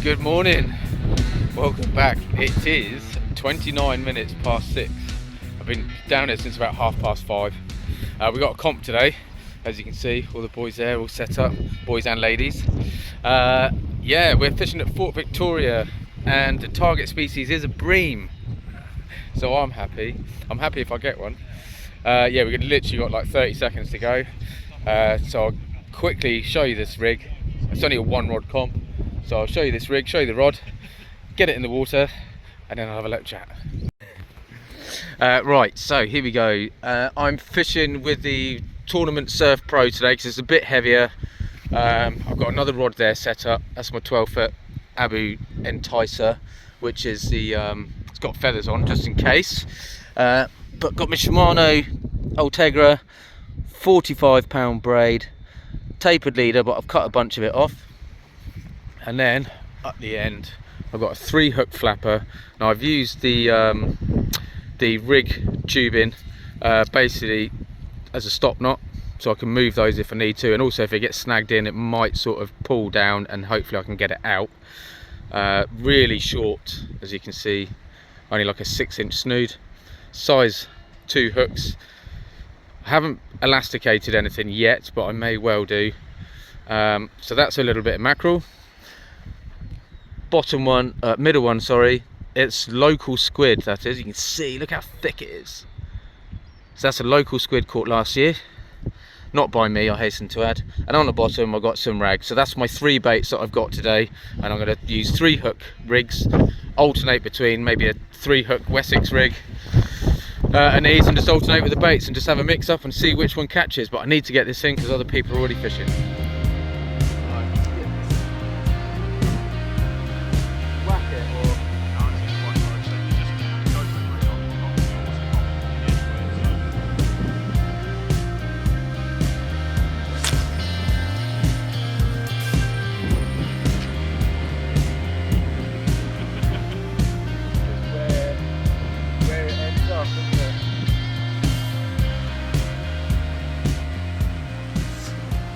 Good morning, welcome back. It is 29 minutes past 6. I've been down here since about 5:30. We got a comp today, as you can see, all the boys there all set up, boys and ladies. Yeah, we're fishing at Fort Victoria and the target species is a bream. So I'm happy if I get one. Yeah, we've literally got like 30 seconds to go. So I'll quickly show you this rig. It's only a one rod comp. So I'll show you this rig, show you the rod, get it in the water, and then I'll have a little chat. Right, so here we go. I'm fishing with the Tournament Surf Pro today because it's a bit heavier. I've got another rod there set up. That's my 12-foot Abu Enticer, which is the, it's got feathers on just in case. But got my Shimano Ultegra 45-pound braid, tapered leader, but I've cut a bunch of it off. And then at the end I've got a 3-hook flapper. Now I've used the rig tubing basically as a stop knot, so I can move those if I need to, and also if it gets snagged in it might sort of pull down and hopefully I can get it out. Really short, as you can see, only like a 6-inch snood, size 2 hooks. I haven't elasticated anything yet, but I may well do. So that's a little bit of mackerel. Bottom one, middle one, sorry, it's local squid, that is. You can see, look how thick it is. So that's a local squid caught last year, not by me, I hasten to add. And on the bottom I've got some rags. So that's my 3 baits that I've got today, and I'm going to use 3-hook rigs, alternate between maybe a 3-hook Wessex rig and these, and just alternate with the baits and just have a mix up and see which one catches. But I need to get this in because other people are already fishing.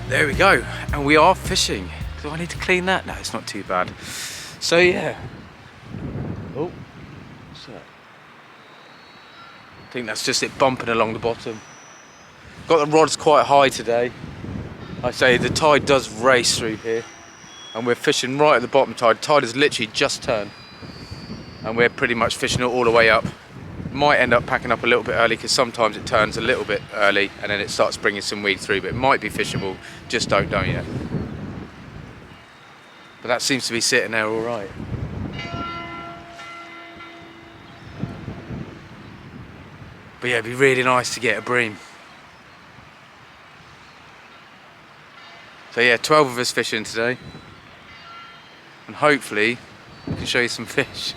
There we go, and we are fishing. Do I need to clean that? No, it's not too bad. So yeah. Oh, what's that? I think that's just it bumping along the bottom. Got the rods quite high today. I say the tide does race through here, and we're fishing right at the bottom tide. Tide has literally just turned, and we're pretty much fishing it all the way up. Might end up packing up a little bit early because sometimes it turns a little bit early and then it starts bringing some weed through, but it might be fishable, just don't know yet. But that seems to be sitting there all right. But yeah, it'd be really nice to get a bream. So yeah, 12 of us fishing today, and hopefully I can show you some fish.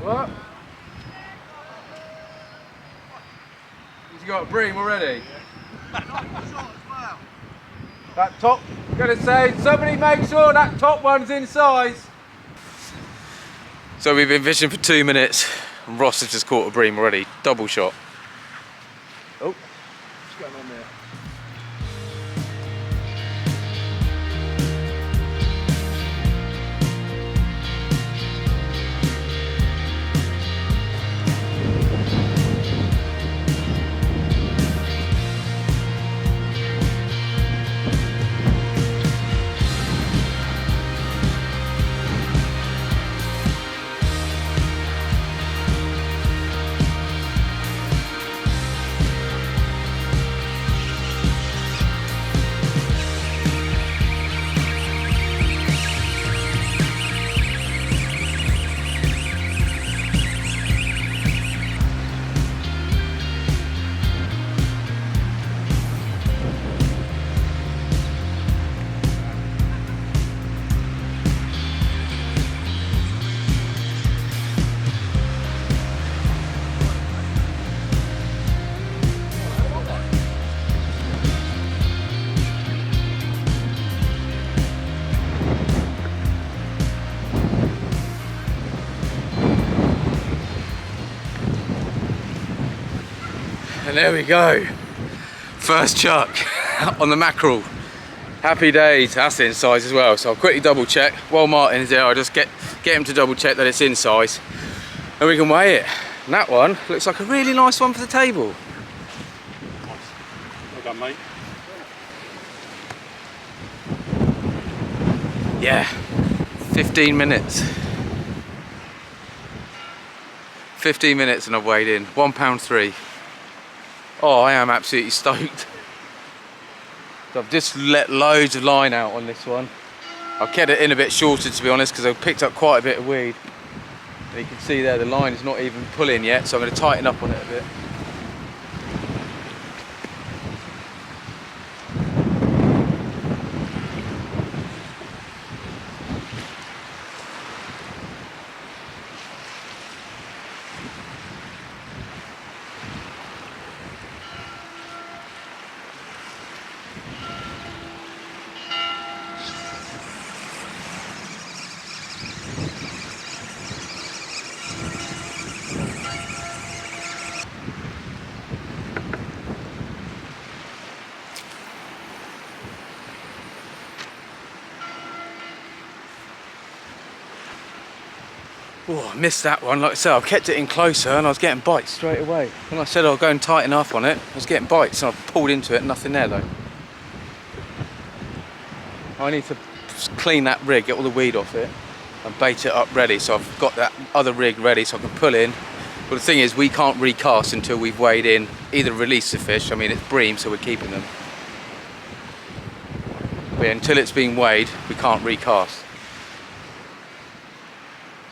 What? He's got a bream already. That top, I'm gonna say, somebody make sure that top one's in size. So we've been fishing for 2 minutes and Ross has just caught a bream already, double shot. Oh, what's going on there? And there we go, first chuck. on the mackerel. Happy days. That's in size as well. So I'll quickly double check. While Martin's there, I'll just get him to double check that it's in size, and we can weigh it. And that one looks like a really nice one for the table. Well done, mate. Yeah, 15 minutes. 15 minutes and I've weighed in, £1.3. Oh, I am absolutely stoked. So I've just let loads of line out on this one. I've kept it in a bit shorter, to be honest, because I've picked up quite a bit of weed. And you can see there the line is not even pulling yet, so I'm going to tighten up on it a bit. Oh, I missed that one. Like I said, I've kept it in closer and I was getting bites straight away. When I said I'll go and tighten up on it, I was getting bites and I pulled into it, nothing there though. I need to clean that rig, get all the weed off it and bait it up ready, so I've got that other rig ready so I can pull in. But the thing is, we can't recast until we've weighed in, either release the fish, I mean it's bream so we're keeping them. But yeah, until it's been weighed, we can't recast.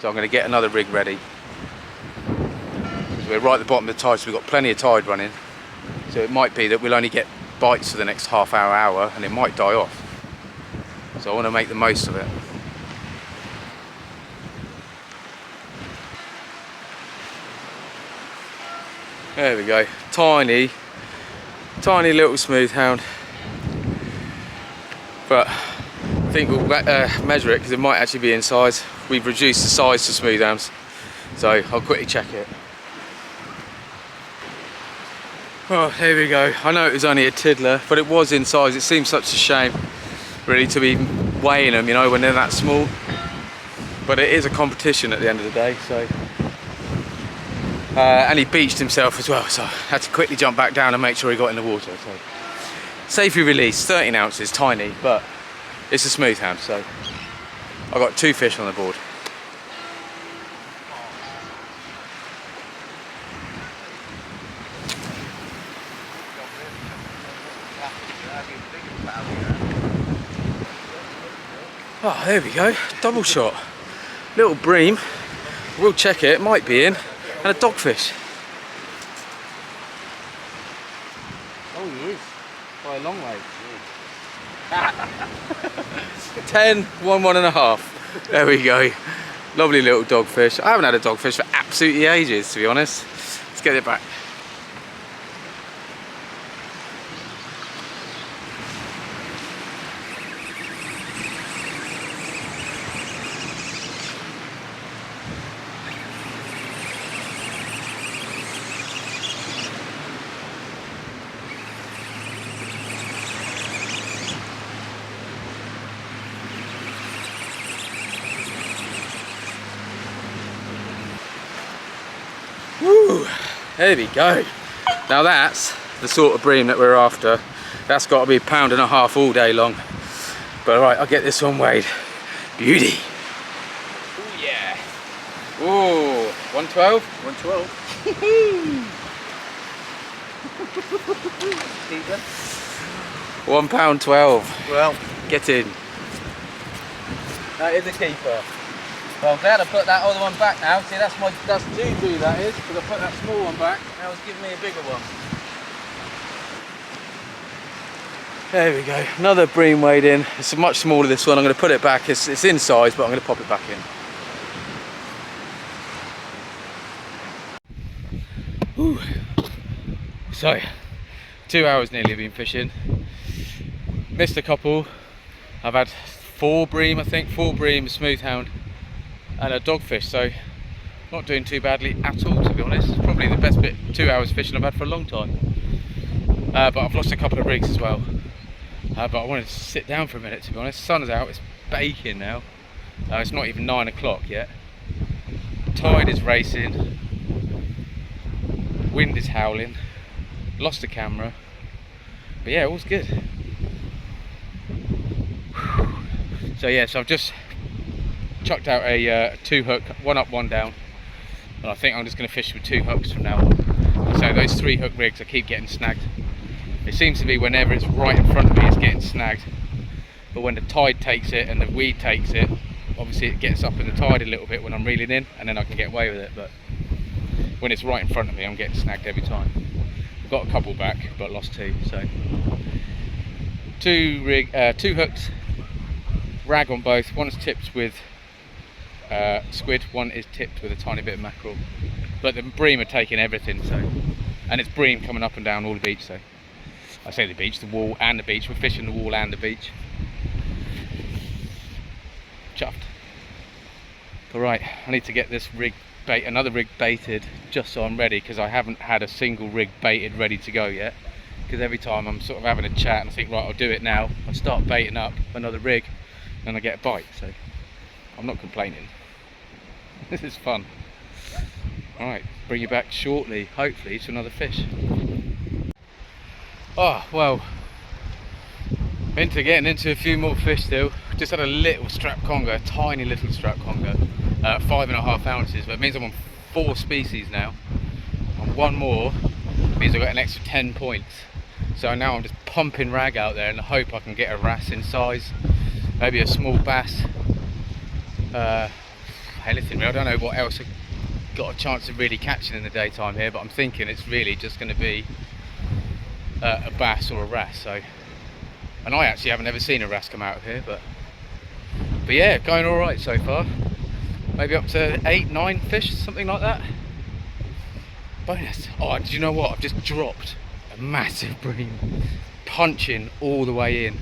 So I'm going to get another rig ready. So we're right at the bottom of the tide, so we've got plenty of tide running. So it might be that we'll only get bites for the next half hour, and it might die off. So I want to make the most of it. There we go. Tiny little smooth hound. But I think we'll measure it because it might actually be in size. We've reduced the size to smooth hounds, so I'll quickly check it. Oh, there we go. I know it was only a tiddler, but it was in size. It seems such a shame, really, to be weighing them, you know, when they're that small. But it is a competition at the end of the day, so. And he beached himself as well, so I had to quickly jump back down and make sure he got in the water. So. Safely released, 13 ounces, tiny, but it's a smooth hound, so I've got 2 fish on the board. Oh, there we go, double shot. Little bream, we'll check it, it might be in, and a dogfish. Oh, he is, by a long way. 10, 1.5. There we go. Lovely little dogfish. I haven't had a dogfish for absolutely ages, to be honest. Let's get it back. Woo! There we go. Now that's the sort of bream that we're after. That's got to be £1.5 all day long. But alright, I'll get this one weighed. Beauty. Oh yeah. Oh, 112? 112. £1.12. Well, get in. That is a keeper. Well, I'm glad I put that other one back now. See, that's Juju, that is, because I put that small one back. Now it's giving me a bigger one. There we go. Another bream weighed in. It's much smaller, this one. I'm going to put it back. It's in size, but I'm going to pop it back in. Whew. So, 2 hours nearly been fishing. Missed a couple. I've had 4 bream, I think. 4 bream, smooth hound, and a dogfish, so not doing too badly at all, to be honest. Probably the best 2 hours fishing I've had for a long time. But I've lost a couple of rigs as well. but I wanted to sit down for a minute, to be honest. Sun's out, it's baking now. It's not even 9 o'clock yet. Tide is racing, wind is howling, lost the camera, but yeah, all's good. So yeah, so I've just chucked out a 2 hook, 1 up, 1 down, and I think I'm just going to fish with 2 hooks from now on. So those 3 hook rigs I keep getting snagged. It seems to be whenever it's right in front of me it's getting snagged, but when the tide takes it and the weed takes it, obviously it gets up in the tide a little bit when I'm reeling in, and then I can get away with it, but when it's right in front of me I'm getting snagged every time. I've got a couple back but lost 2, so 2 hooks, rag on both. One is tipped with squid, one is tipped with a tiny bit of mackerel, but the bream are taking everything, so, and it's bream coming up and down all the beach. So I say the beach, the wall and the beach. We're fishing the wall and the beach. Chuffed. Alright, I need to get this rig another rig baited, just so I'm ready, because I haven't had a single rig baited ready to go yet. Because every time I'm sort of having a chat and I think, right, I'll do it now, I start baiting up another rig and I get a bite, so I'm not complaining. This is fun. Alright, bring you back shortly, hopefully, to another fish. Oh, well, getting into a few more fish still. Just had a little strap conger, a tiny little strap conger, 5.5 ounces, but it means I'm on 4 species now. And 1 more means I've got an extra 10 points. So now I'm just pumping rag out there in the hope I can get a wrasse in size, maybe a small bass, anything really. I don't know what else I've got a chance of really catching in the daytime here, but I'm thinking it's really just going to be a bass or a wrasse. So, and I actually haven't ever seen a wrasse come out of here, but yeah, going all right so far. Maybe up to 8, 9 fish, something like that. Bonus. Oh, do you know what? I've just dropped a massive bream, punching all the way in.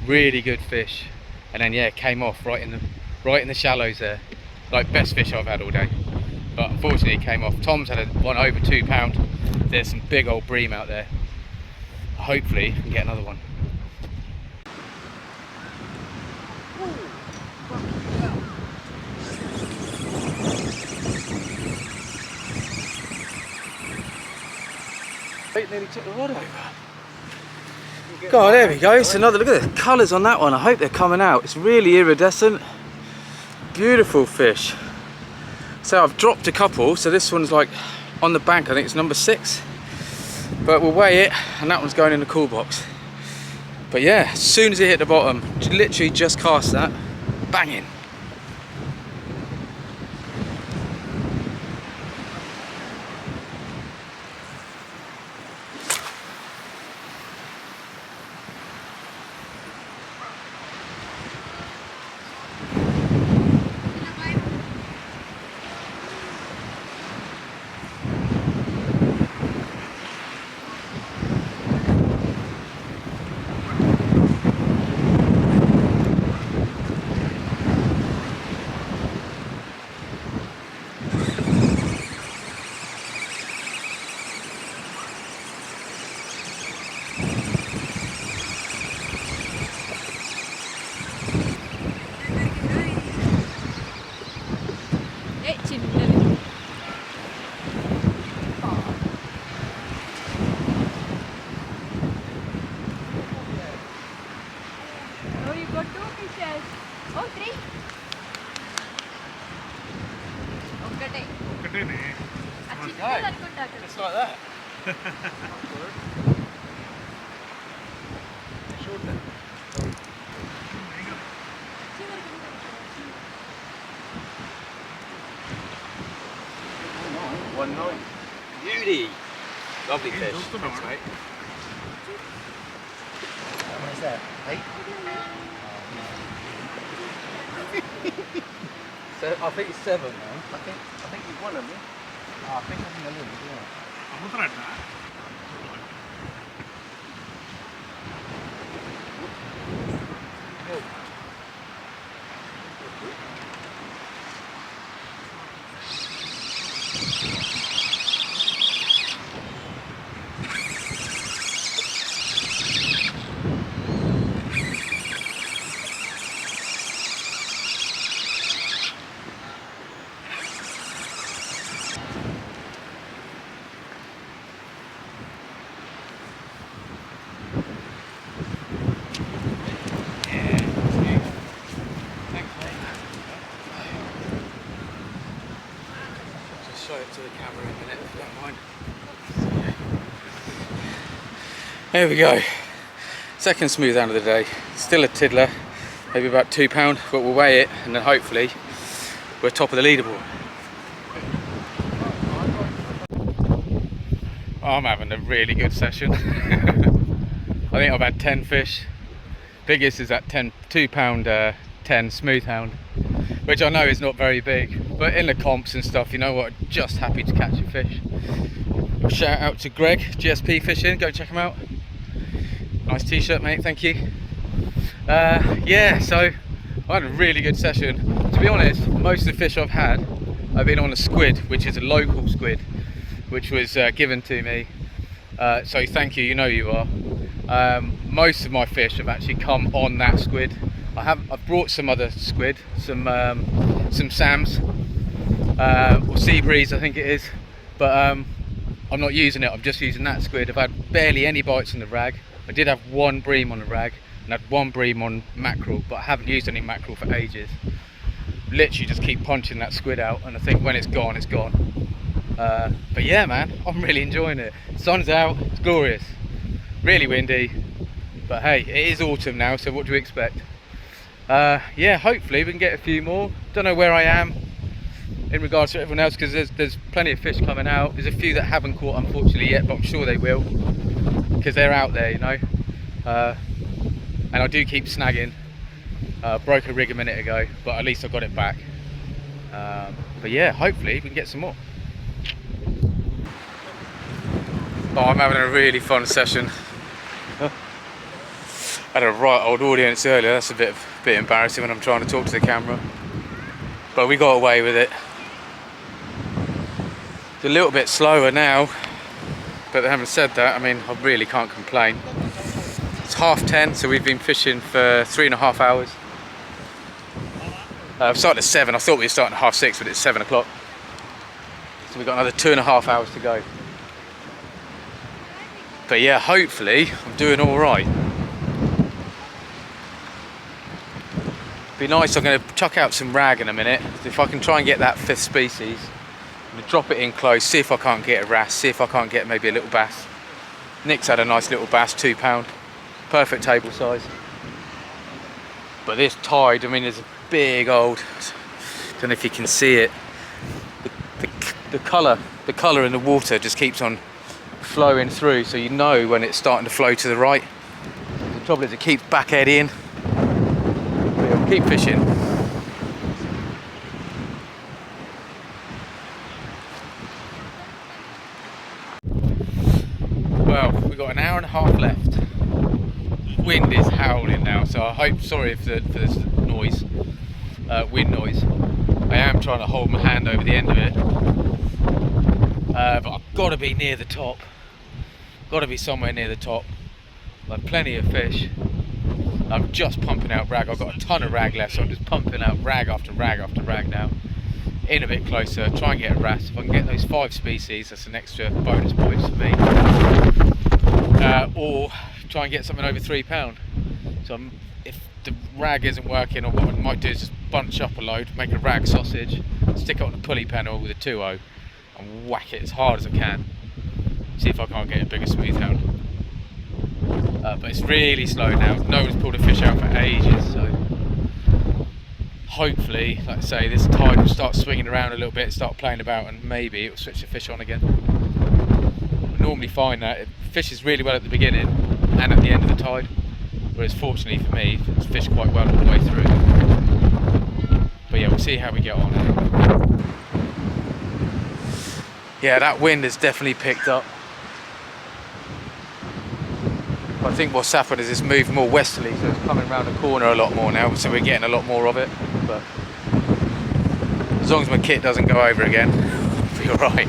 Really good fish, and then yeah, came off right in the shallows there. Like, best fish I've had all day, but unfortunately it came off. Tom's had one over 2 pound. There's some big old bream out there. Hopefully I can get another one. Nearly took the rod over. God, there we go. It's another look at the colours on that one. I hope they're coming out. It's really iridescent. Beautiful fish. So I've dropped a couple. So this one's like on the bank. I think it's number 6. But we'll weigh it, and that one's going in the cool box. But yeah, as soon as it hit the bottom, literally just cast that, banging. Just like that. One night. Beauty. Lovely fish. Thanks, mate. How much is that? 8? So I think it's 7 now. I think you've won, haven't you? I think I'm going to lose, yeah. I'm going to try. camera in a minute if you don't mind. There we go. Second smooth hound of the day. Still a tiddler, maybe about £2, but we'll weigh it and then hopefully we're top of the leaderboard. I'm having a really good session. I think I've had 10 fish. Biggest is that £2 10 smooth hound, which I know is not very big, but in the comps and stuff, you know what, just happy to catch a fish. Shout out to Greg, GSP Fishing, go check him out. Nice t-shirt, mate, thank you. Yeah, so I had a really good session. To be honest, most of the fish I've had, I've been on a squid, which is a local squid, which was given to me. So thank you, you know you are. Most of my fish have actually come on that squid. I've brought some other squid, some Sams, or sea breeze I think it is, but I'm not using it, I'm just using that squid. I've had barely any bites on the rag. I did have one bream on the rag, and had one bream on mackerel, but I haven't used any mackerel for ages. Literally just keep punching that squid out, and I think when it's gone, it's gone. But yeah man, I'm really enjoying it. Sun's out, it's glorious. Really windy, but hey, it is autumn now, so what do we expect? Yeah, hopefully we can get a few more. Don't know where I am in regards to everyone else, because there's plenty of fish coming out. There's a few that haven't caught unfortunately yet, but I'm sure they will, because they're out there, you know. And I do keep snagging. Broke a rig a minute ago, but at least I got it back. But yeah, hopefully we can get some more. Oh, I'm having a really fun session. I had a right old audience earlier. That's a bit embarrassing when I'm trying to talk to the camera, but we got away with it. It's a little bit slower now, but having said that, I mean, I really can't complain. It's 10:30, so we've been fishing for 3.5 hours. I've started at 7. I thought we were starting at 6:30, but it's 7 o'clock. So we've got another 2.5 hours to go. But yeah, hopefully I'm doing all right. Be nice. I'm going to chuck out some rag in a minute. If I can try and get that 5th species, I'm going to drop it in close, see if I can't get a wrasse, see if I can't get maybe a little bass. Nick's had a nice little bass, £2, perfect table size. But this tide, I mean, there's a big old, don't know if you can see it, the colour in the water just keeps on flowing through, so you know when it's starting to flow to the right. The trouble is it keeps back eddying. We'll keep fishing. Well, we've got an hour and a half left. Wind is howling now, so I hope, sorry for this noise, wind noise. I am trying to hold my hand over the end of it, but I've got to be near the top. Got to be somewhere near the top. Like plenty of fish. I'm just pumping out rag. I've got a ton of rag left, so I'm just pumping out rag after rag after rag now. In a bit closer, try and get a wrasse. If I can get those 5 species, that's an extra bonus points for me. Or try and get something over £3. So if the rag isn't working, or what I might do is just bunch up a load, make a rag sausage, stick it on a pulley panel with a 2.0 and whack it as hard as I can. See if I can't get a bigger smooth hound. But it's really slow now. No one's pulled a fish out for ages, so hopefully, like I say, this tide will start swinging around a little bit, start playing about, and maybe it will switch the fish on again. I normally find that it fishes really well at the beginning and at the end of the tide, whereas fortunately for me, it's fished quite well all the way through. But yeah, we'll see how we get on. Yeah, that wind has definitely picked up. I think what's happened is it's moved more westerly, so it's coming around the corner a lot more now, so we're getting a lot more of it. But as long as my kit doesn't go over again, I'll be alright.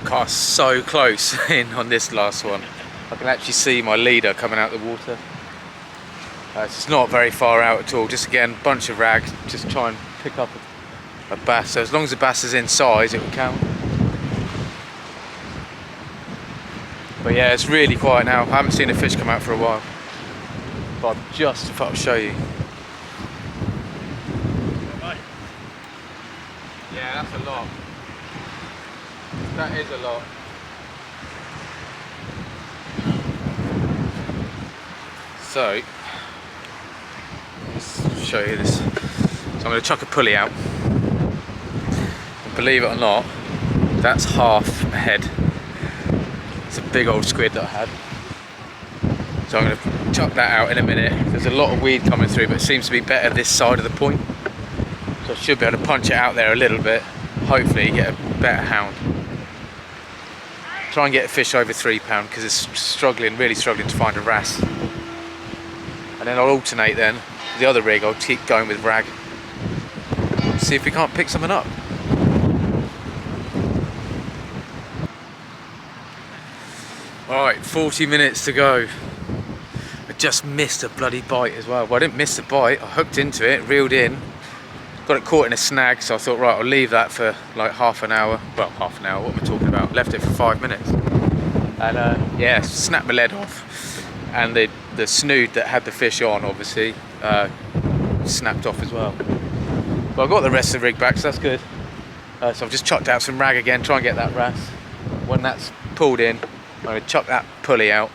Cast so close in on this last one. I can actually see my leader coming out of the water. It's not very far out at all, just again, bunch of rags, just try and pick up a bass. So as long as the bass is in size, it will count. But yeah, it's really quiet now. I haven't seen a fish come out for a while. But if I'll show you. Yeah, that's a lot. That is a lot. So, let's show you this. So I'm going to chuck a pulley out. And believe it or not, that's half a head. It's a big old squid that I had. So I'm going to chuck that out in a minute. There's a lot of weed coming through, but it seems to be better this side of the point. So I should be able to punch it out there a little bit. Hopefully get a better hound. Try and get a fish over £3 because it's really struggling to find a wrasse. And then I'll alternate then. The other rig, I'll keep going with rag. See if we can't pick something up. Alright, 40 minutes to go. I just missed a bloody bite as well. Well, I didn't miss the bite, I hooked into it, reeled in. Got it caught in a snag, so I thought, right, I'll leave that for like half an hour. Well, half an hour, what am I talking about? Left it for 5 minutes. And yeah, snapped my lead off. And the snood that had the fish on, obviously, snapped off as well. But I got the rest of the rig back, so that's good. So I've just chucked out some rag again, try and get that wrasse. When that's pulled in, I'm going to chuck that pulley out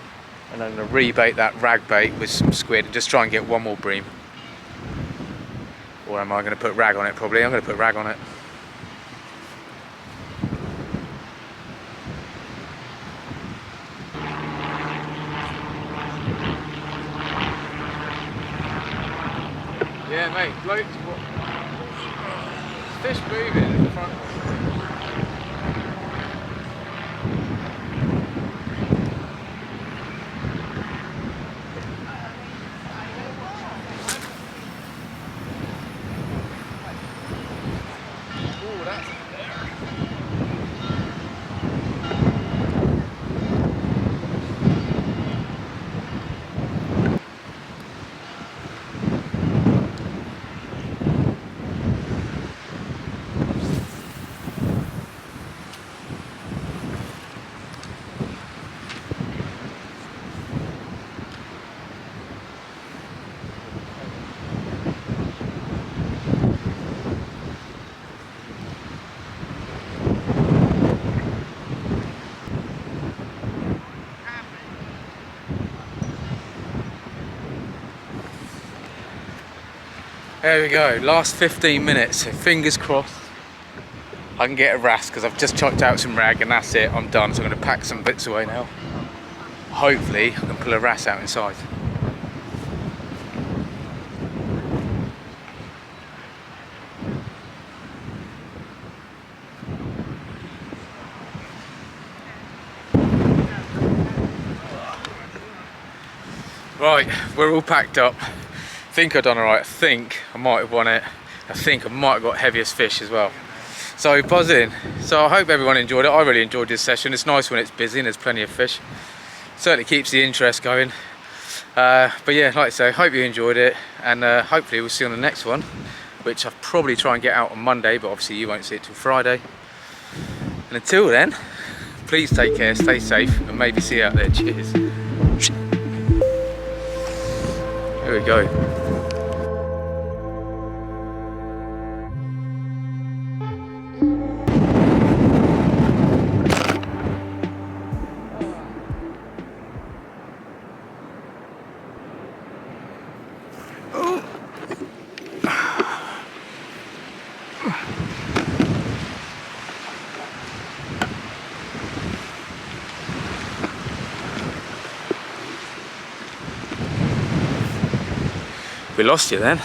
and I'm going to rebait that rag bait with some squid and just try and get one more bream. Or am I going to put rag on it? Probably. I'm going to put rag on it. Yeah, mate, floats. Fish moving in the front. There we go, last 15 minutes, so fingers crossed I can get a wrasse because I've just chucked out some rag and that's it, I'm done. So I'm going to pack some bits away now. Hopefully I can pull a wrasse out inside. Right, we're all packed up. I think I've done alright. I think I might have won it. I think I might have got heaviest fish as well. So buzzing. So I hope everyone enjoyed it. I really enjoyed this session. It's nice when it's busy and there's plenty of fish. Certainly keeps the interest going. But yeah, like I say, hope you enjoyed it, and hopefully we'll see you on the next one, which I'll probably try and get out on Monday, but obviously you won't see it till Friday. And until then, please take care, stay safe, and maybe see you out there. Cheers. There we go. We lost you then.